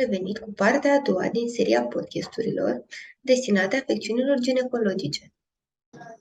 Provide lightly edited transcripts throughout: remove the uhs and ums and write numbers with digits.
revenit cu partea a doua din seria podcasturilor destinate afecțiunilor ginecologice.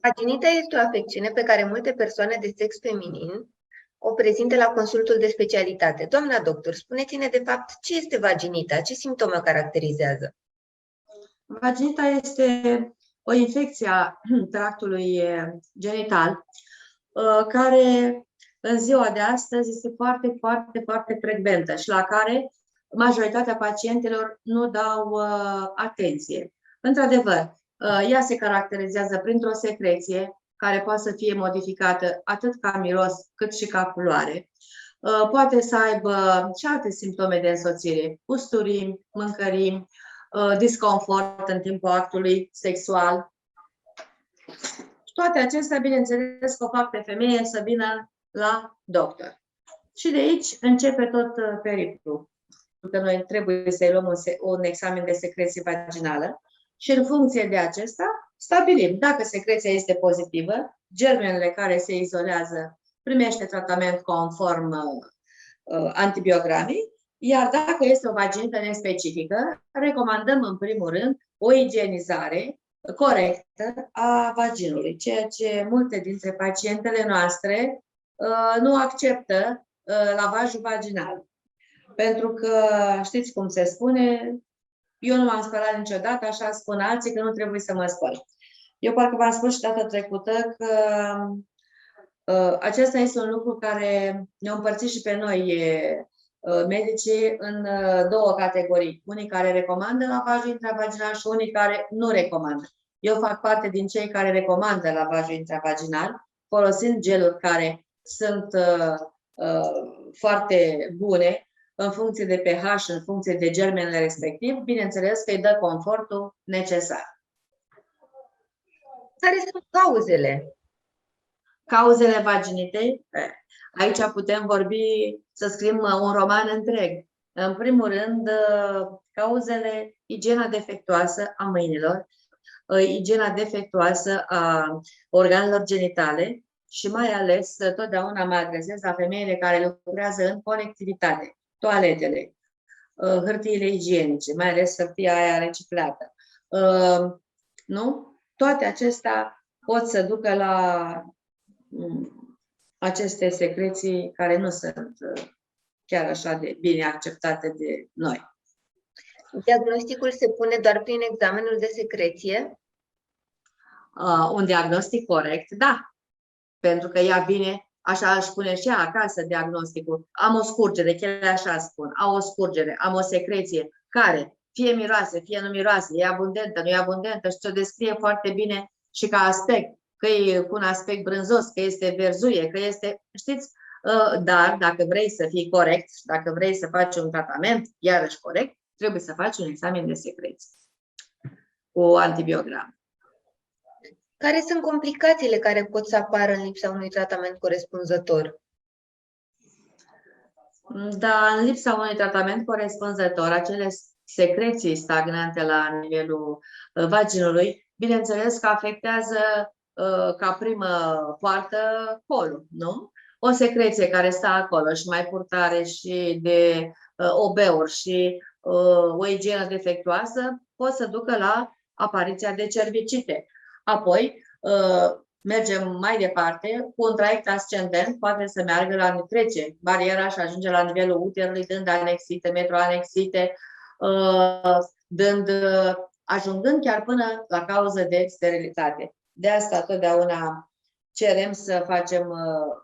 Vaginita este o afecțiune pe care multe persoane de sex feminin o prezintă la consultul de specialitate. Doamna doctor, spuneți-ne de fapt ce este vaginita, ce simptome o caracterizează? Vaginita este o infecție a tractului genital care în ziua de astăzi este foarte frecventă și la care majoritatea pacientelor nu dau atenție. Într-adevăr, ea se caracterizează printr-o secreție care poate să fie modificată atât ca miros cât și ca culoare. Poate să aibă și alte simptome de însoțire, usturimi, mâncărimi, disconfort în timpul actului sexual. Toate acestea, bineînțeles, că o fac pe femeie să vină la doctor. Și de aici începe tot periplul. Pentru că noi trebuie să-i luăm un examen de secreție vaginală și în funcție de acesta stabilim dacă secreția este pozitivă, germenele care se izolează primește tratament conform antibiogramei, iar dacă este o vaginită nespecifică, recomandăm în primul rând o igienizare corectă a vaginului, ceea ce multe dintre pacientele noastre nu acceptă lavajul vaginal. Pentru că știți cum se spune, eu nu m-am spălat niciodată, așa spun alții că nu trebuie să mă spăl. Eu parcă v-am spus și data trecută că acesta este un lucru care ne-a împărțit și pe noi medicii în două categorii. Unii care recomandă lavajul intravaginal și unii care nu recomandă. Eu fac parte din cei care recomandă lavajul intravaginal, folosind geluri care sunt foarte bune în funcție de pH, în funcție de germenele respectiv, bineînțeles că îi dă confortul necesar. Care sunt cauzele? Cauzele vaginitei? Aici putem vorbi, să scriem un roman întreg. În primul rând, cauzele, igiena defectuoasă a mâinilor, igiena defectuoasă a organelor genitale și mai ales, totdeauna mă adresez la femeile care lucrează în colectivitate, toaletele, hârtiile igienice, mai ales hârtia aia reciclată. Nu? Toate acestea pot să ducă la aceste secreții care nu sunt chiar așa de bine acceptate de noi. Diagnosticul se pune doar prin examenul de secreție? Un diagnostic corect, da. Pentru că ea vine, așa își spune și ea acasă diagnosticul. Am o scurgere, chiar așa spun. Am o scurgere, am o secreție care fie miroase, fie nu miroase, e abundentă, nu e abundentă și ți-o descrie foarte bine și ca aspect. Că e cu un aspect brânzos, că este verzuie, că este, știți, dar dacă vrei să fii corect și dacă vrei să faci un tratament iarăși corect, trebuie să faci un examen de secreție cu antibiogram. Care sunt complicațiile care pot să apară în lipsa unui tratament corespunzător? Da, în lipsa unui tratament corespunzător, acele secreții stagnante la nivelul vaginului, bineînțeles că afectează ca primă poartă colul, nu? O secreție care stă acolo și mai purtare și de obeuri și o igienă defectuoasă pot să ducă la apariția de cervicite. Apoi, mergem mai departe, cu un traiect ascendent, poate să meargă la trece bariera și ajunge la nivelul uterului, dând anexite, metroanexite, ajungând chiar până la cauză de sterilitate. De asta totdeauna cerem să facem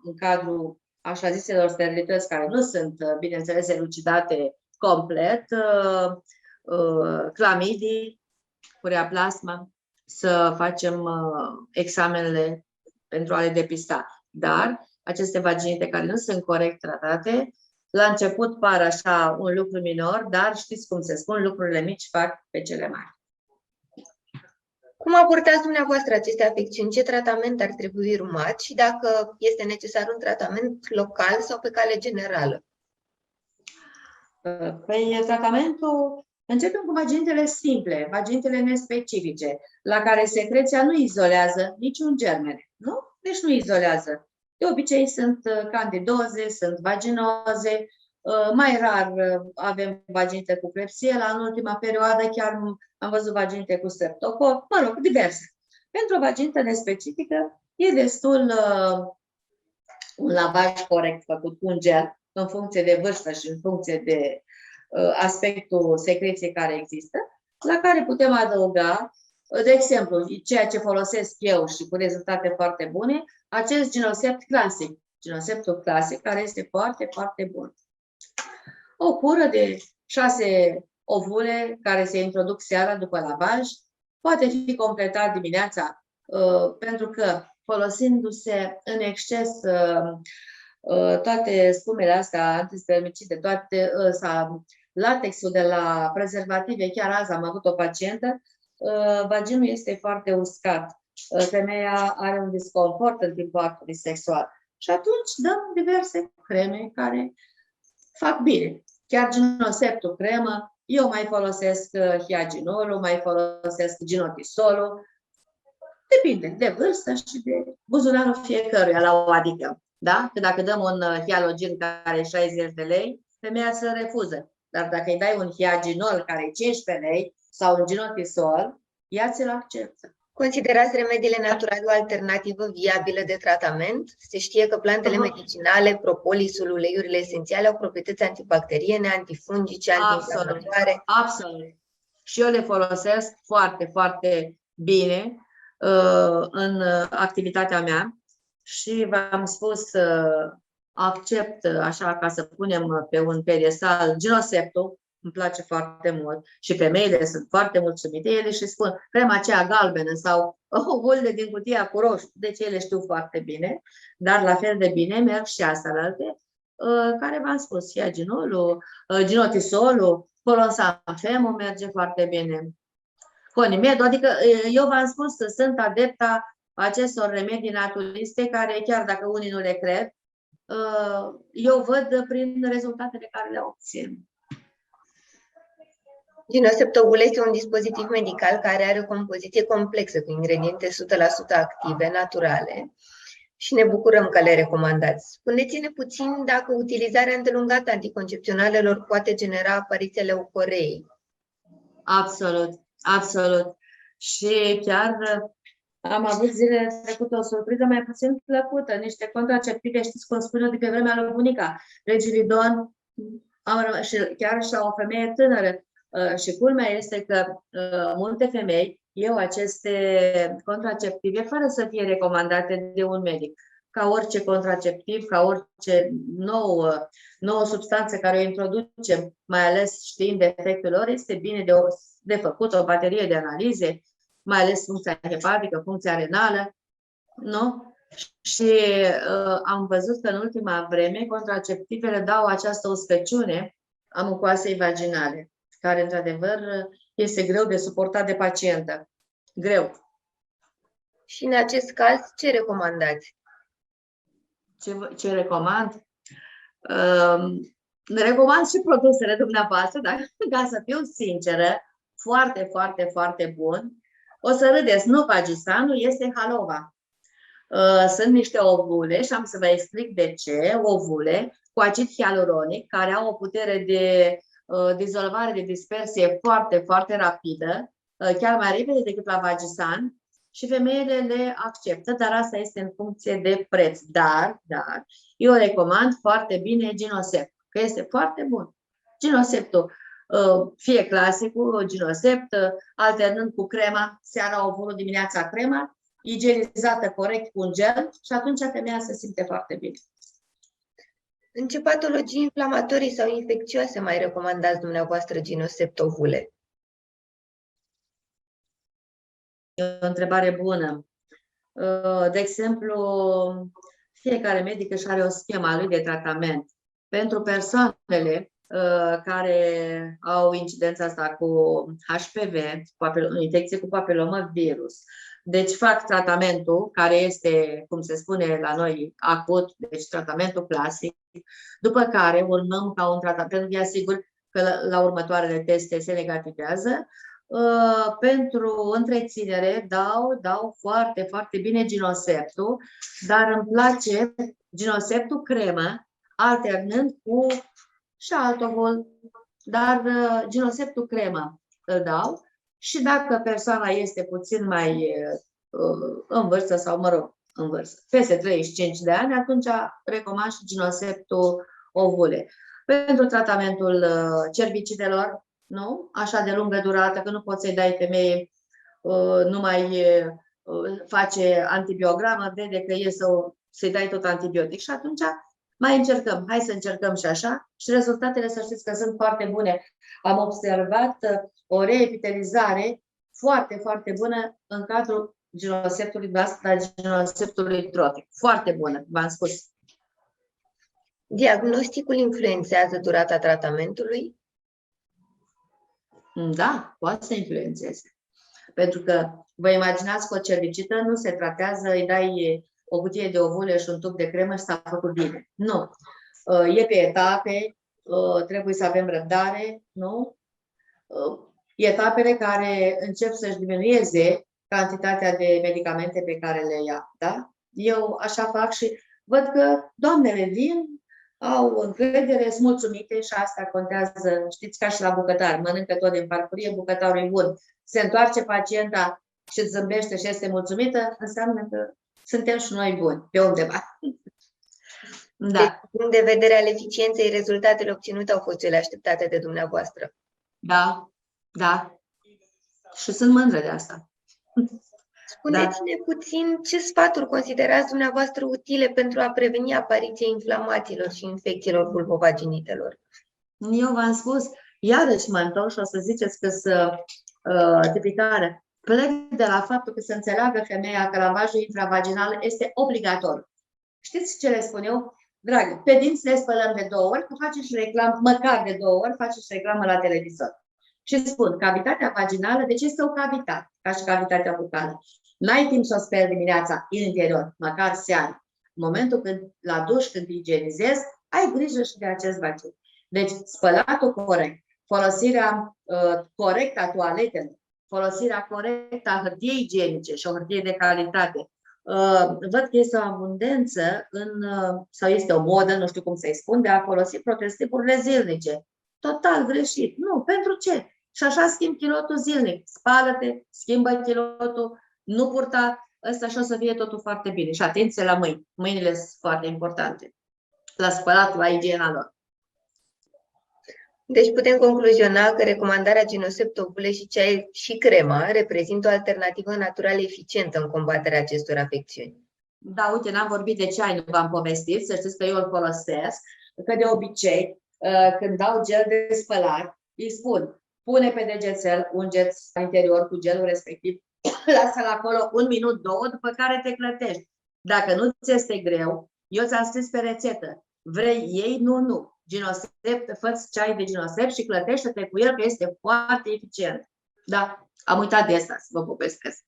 în cadrul așa ziselor sterilități care nu sunt, bineînțeles, elucidate complet, clamidii, ureaplasma, să facem examenele pentru a le depista. Dar aceste vaginite care nu sunt corect tratate, la început par așa un lucru minor, dar știți cum se spun, lucrurile mici fac pe cele mari. Cum abordați dumneavoastră aceste afecțiuni? Ce tratament ar trebui urmat și dacă este necesar un tratament local sau pe cale generală? Păi, tratamentul începem cu vaginitele simple, vaginitele nespecifice, la care secreția nu izolează niciun germen, nu? Deci nu izolează. De obicei sunt candidoze, sunt vaginoze, Mai rar avem vaginite cu Klebsiella. În ultima perioadă chiar am văzut vaginite cu streptococc, mă rog, diverse. Pentru o vaginită nespecifică e destul un lavaj corect făcut cu un gel, în funcție de vârstă și în funcție de aspectul secreției care există, la care putem adăuga, de exemplu, ceea ce folosesc eu și cu rezultate foarte bune, acest Gynosept clasic. Gynoseptul clasic, care este foarte, foarte bun. O cură de 6 ovule care se introduc seara după lavaj, poate fi completat dimineața, pentru că folosindu-se în exces toate spumele astea antispermicide, toate latexul de la prezervative, chiar azi am avut o pacientă, vaginul este foarte uscat, femeia are un disconfort în timpul actului sexual și atunci dăm diverse creme care fac bine. Chiar Gynoseptul cremă, eu mai folosesc hiaginolul, mai folosesc ginotisolul, depinde de vârstă și de buzunarul fiecăruia la o adică. Da? Că dacă dăm un hialogin care e 60 de lei, femeia se refuză. Dar dacă îi dai un hiaginol care e 15 lei sau un ginotisol, ea ți-l acceptă. Considerați remediile naturale o alternativă viabilă de tratament? Se știe că plantele medicinale, propolisul, uleiurile esențiale au proprietăți antibacteriene, antifungice, antiinflamatoare. Absolut. Și eu le folosesc foarte, foarte bine în activitatea mea și v-am spus, accept, așa ca să punem pe un pedestal, Gynoseptul, îmi place foarte mult și femeile sunt foarte mulțumite, ele și spun crema aceea galbenă sau ovurile din cutia cu roșu, deci ele știu foarte bine, dar la fel de bine merg și astea care v-am spus, hiaginolul, ginotisolul, colonsanfemul merge foarte bine. Conimed, adică eu v-am spus, sunt adepta acestor remedii naturiste care, chiar dacă unii nu le cred, eu văd prin rezultatele care le obțin. Gynosept ovule este un dispozitiv medical care are o compoziție complexă cu ingrediente 100% active, naturale și ne bucurăm că le recomandați. Spuneți-ne puțin dacă utilizarea îndelungată a anticoncepționalelor poate genera apariția leucoreei. Absolut, absolut. Și chiar am avut zilele trecute o surpriză mai puțin plăcută, niște contraceptive, știți cum spun eu, de pe vremea lui bunica, Regilidon, și chiar și o femeie tânără. Și culmea este că multe femei iau aceste contraceptive fără să fie recomandate de un medic. Ca orice contraceptiv, ca orice nouă substanță care o introducem, mai ales știind efectul lor, este bine de făcut o baterie de analize, mai ales funcția hepatică, funcția renală, nu? Și am văzut că în ultima vreme contraceptivele dau această uscăciune a mucoasei vaginale, care, într-adevăr, este greu de suportat de pacientă. Greu. Și în acest caz, ce recomandați? Ce recomand? Recomand și produsele dumneavoastră, dar ca să fiu sinceră, foarte, foarte, foarte bun. O să râdeți, nu Vagisanul, este Halova. Sunt niște ovule și am să vă explic de ce. Ovule cu acid hialuronic, care au o putere de dizolvare, de dispersie foarte, foarte rapidă, chiar mai repede decât la Vagisan, și femeile le acceptă, dar asta este în funcție de preț. Dar eu recomand foarte bine Gynosept, că este foarte bun. Gynoseptul, fie clasicul, Gynosept, alternând cu crema, seara ovulul, dimineața crema, igienizată corect cu un gel și atunci femeia se simte foarte bine. În ce patologii inflamatorii sau infecțioase mai recomandați dumneavoastră Gynosept ovule? E o întrebare bună. De exemplu, fiecare medic își are o schemă a lui de tratament. Pentru persoanele care au incidența asta cu HPV, infecție cu papilomavirus, deci fac tratamentul care este, cum se spune la noi, acut, deci tratamentul clasic, după care urmăm ca un tratament, pentru că e asigur că la următoarele teste se negativează. Pentru întreținere dau foarte, foarte bine Gynoseptul, dar îmi place Gynoseptul cremă, alternând cu și alt ovul, dar ginoseptul cremă îl dau și dacă persoana este puțin mai în vârstă sau, mă rog, în vârstă, peste 35 de ani, atunci recomand și ginoseptul ovule. Pentru tratamentul cervicidelor, nu? Așa de lungă durată, că nu poți să-i dai femeie, nu mai face antibiogramă, vede că e să-i dai tot antibiotic și atunci mai încercăm. Hai să încercăm și așa și rezultatele, să știți că sunt foarte bune. Am observat o reepitelizare foarte, foarte bună în cadrul ginoseptului ginoseptului trofic. Foarte bună, v-am spus. Diagnosticul influențează durata tratamentului? Da, poate să influențeze. Pentru că vă imaginați că o cervicită nu se tratează, îi dai o cutie de ovule și un tub de cremă și s-a făcut bine. Nu. E pe etape, trebuie să avem răbdare, nu? Etapele care încep să-și diminueze cantitatea de medicamente pe care le ia. Da? Eu așa fac și văd că doamnele vin, au încredere, sunt mulțumite și asta contează, știți, ca și la bucătar, mănâncă tot din farfurie, bucătarul e bun. Se întoarce pacienta și îți zâmbește și este mulțumită, înseamnă că suntem și noi buni, pe undeva. Da. Deci, din punct de vedere al eficienței, rezultatele obținute au fost cele așteptate de dumneavoastră. Da, da. Și sunt mândră de asta. Spuneți-ne puțin ce sfaturi considerați dumneavoastră utile pentru a preveni apariția inflamațiilor și infecțiilor vulvovaginitelor. Eu v-am spus, iarăși mă întorc și o să ziceți că sunt tipicare. Plec de la faptul că să înțeleagă femeia că lavajul intravaginal este obligatoriu. Știți ce le spun eu? Dragă, pe dinți le spălăm de 2 ori, că face și reclamă, măcar de 2 ori, face și reclamă la televizor. Și spun, cavitatea vaginală, deci este o cavitate, ca și cavitatea bucală. N-ai timp să o speli dimineața în interior, măcar seara. În momentul când, la duș, când igienizezi, ai grijă și de acest bacil. Deci, spălatul corect, folosirea corectă a toaletelor, folosirea corectă a hârtiei igienice și o hârtie de calitate. Văd că este o abundență sau este o modă, nu știu cum să-i spun, de a folosi protestiburile zilnice. Total greșit. Nu, pentru ce? Și așa schimb chilotul zilnic. Spală-te, schimbă chilotul, nu purta ăsta și o să fie totul foarte bine. Și atenție la mâini. Mâinile sunt foarte importante. La spălat, la igiena lor. Deci putem concluziona că recomandarea Ginosep ovule și crema reprezintă o alternativă naturală eficientă în combaterea acestor afecțiuni. Da, uite, n-am vorbit de ceai, nu v-am povestit, să știți că eu îl folosesc, că de obicei, când dau gel de spălat, îi spun, pune pe degețel, ungeți la interior cu gelul respectiv, lasă-l acolo 1 minut, 2, după care te clătești. Dacă nu ți este greu, eu ți-am scris pe rețetă, vrei ei, nu. Ginosep, fă-ți ceai de ginosep și clătește-te cu el, că este foarte eficient. Da, am uitat de asta, să vă povestesc.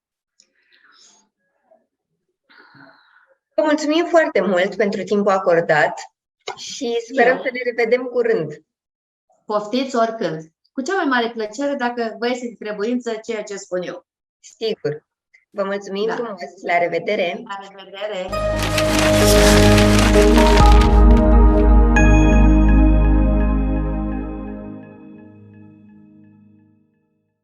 Vă mulțumim foarte mult pentru timpul acordat și sperăm să ne revedem curând. Poftiți oricând. Cu cea mai mare plăcere dacă vă este de trebuință ceea ce spun eu. Sigur. Vă mulțumim frumos. La revedere! La revedere!